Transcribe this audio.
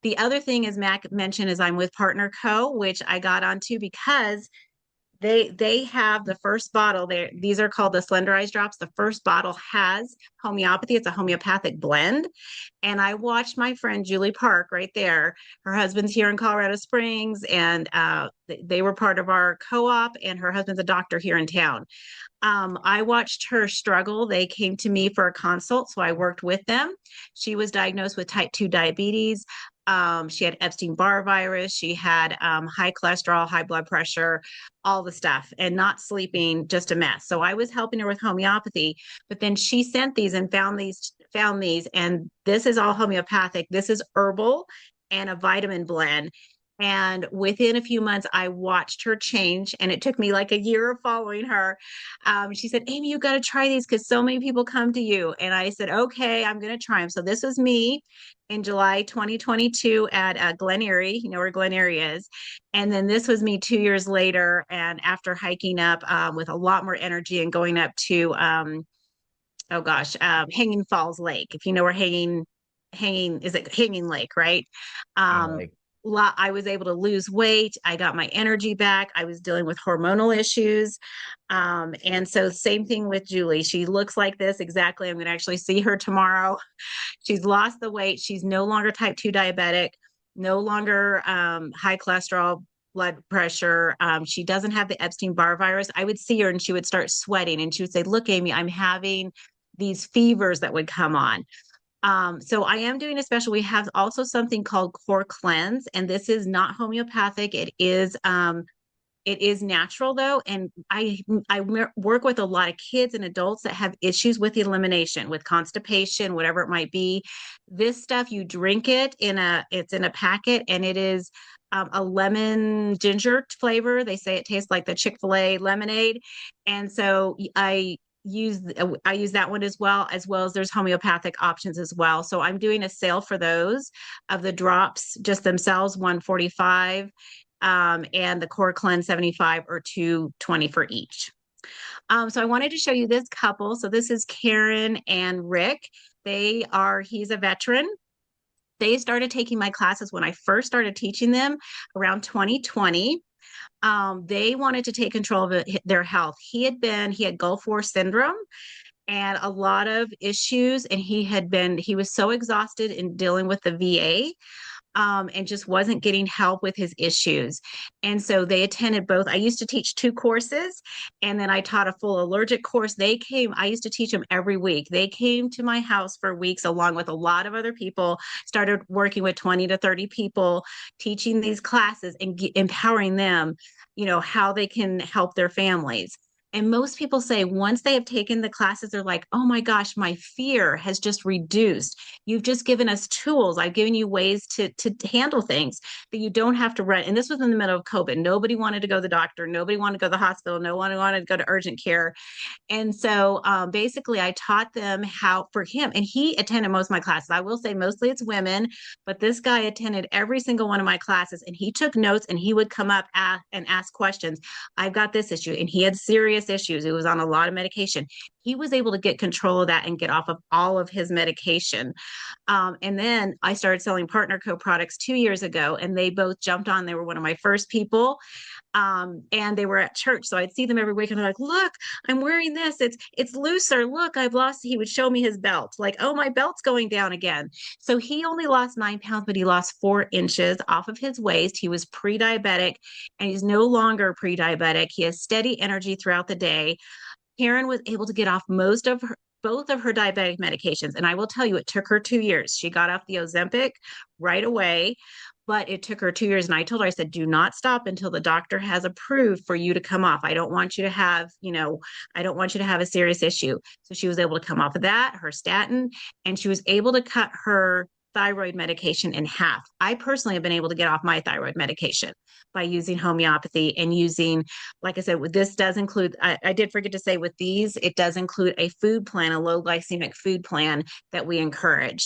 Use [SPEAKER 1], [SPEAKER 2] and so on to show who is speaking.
[SPEAKER 1] the other thing, as Mac mentioned, is I'm with Partner Co, which I got onto because they have the first bottle there. These are called the slenderized drops. The first bottle has homeopathy. It's a homeopathic blend. And I watched my friend Julie Park right there. Her husband's here in Colorado Springs, and they were part of our co-op, and her husband's a doctor here in town. I watched her struggle. They came to me for a consult, so I worked with them. She was diagnosed with type 2 diabetes. She had Epstein-Barr virus. She had high cholesterol, high blood pressure, all the stuff, and not sleeping, just a mess. So I was helping her with homeopathy, but then she sent these and found these, and this is all homeopathic. This is herbal and a vitamin blend. And within a few months, I watched her change. And it took me like a year of following her. She said, Amy, you got to try these because so many people come to you. And I said, okay, I'm going to try them. So this was me in July 2022 at Glen Erie. You know where Glen Erie is. And then this was me 2 years later. And after hiking up with a lot more energy and going up to, Hanging Falls Lake. If you know where is it Hanging Lake, right? Um,
[SPEAKER 2] Like,
[SPEAKER 1] I was able to lose weight. I got my energy back. I was dealing with hormonal issues. And so same thing with Julie. She looks like this exactly. I'm going to actually see her tomorrow. She's lost the weight. She's no longer type 2 diabetic, no longer high cholesterol, blood pressure. She doesn't have the Epstein-Barr virus. I would see her and she would start sweating and she would say, look, Amy, I'm having these fevers that would come on. So I am doing a special. We have also something called Core Cleanse, and this is not homeopathic. It is natural though, and I work with a lot of kids and adults that have issues with elimination, with constipation, whatever it might be. This stuff you drink it it's in a packet, and it is a lemon ginger flavor. They say it tastes like the Chick-fil-A lemonade, and so I use that one as well as there's homeopathic options as well. So I'm doing a sale for those of the drops just themselves, 145, and the core cleanse 75 or 220 for each. So I wanted to show you this couple. So this is Karen and Rick. He's a veteran. They started taking my classes when I first started teaching them around 2020. They wanted to take control of their health. He had Gulf War syndrome and a lot of issues. And he was so exhausted in dealing with the VA, and just wasn't getting help with his issues. And so they attended both. I used to teach two courses, and then I taught a full allergic course. I used to teach them every week. They came to my house for weeks, along with a lot of other people, started working with 20 to 30 people, teaching these classes and empowering them, how they can help their families. And most people say once they have taken the classes, they're like, oh my gosh, my fear has just reduced. You've just given us tools. I've given you ways to handle things that you don't have to run. And this was in the middle of COVID. Nobody wanted to go to the doctor. Nobody wanted to go to the hospital. No one wanted to go to urgent care. And so basically, I taught them how for him, and he attended most of my classes. I will say mostly it's women, but this guy attended every single one of my classes and he took notes and he would come up and ask questions. I've got this issue. And he had serious issues. He was on a lot of medication. He was able to get control of that and get off of all of his medication. And then I started selling Partner Co products 2 years ago, and they both jumped on. They were one of my first people. And they were at church. So I'd see them every week and they're like, look, I'm wearing this. It's looser. Look, I've lost. He would show me his belt, like, oh, my belt's going down again. So he only lost 9 pounds, but he lost 4 inches off of his waist. He was pre-diabetic and he's no longer pre-diabetic. He has steady energy throughout the day. Karen was able to get off both of her diabetic medications. And I will tell you, it took her 2 years. She got off the Ozempic right away, but it took her 2 years. And I told her, I said, do not stop until the doctor has approved for you to come off. I don't want you to have, I don't want you to have a serious issue. So she was able to come off of that, her statin, and she was able to cut her thyroid medication in half. I personally have been able to get off my thyroid medication by using homeopathy and using, like I said, this does include, I did forget to say with these, it does include a food plan, a low glycemic food plan that we encourage.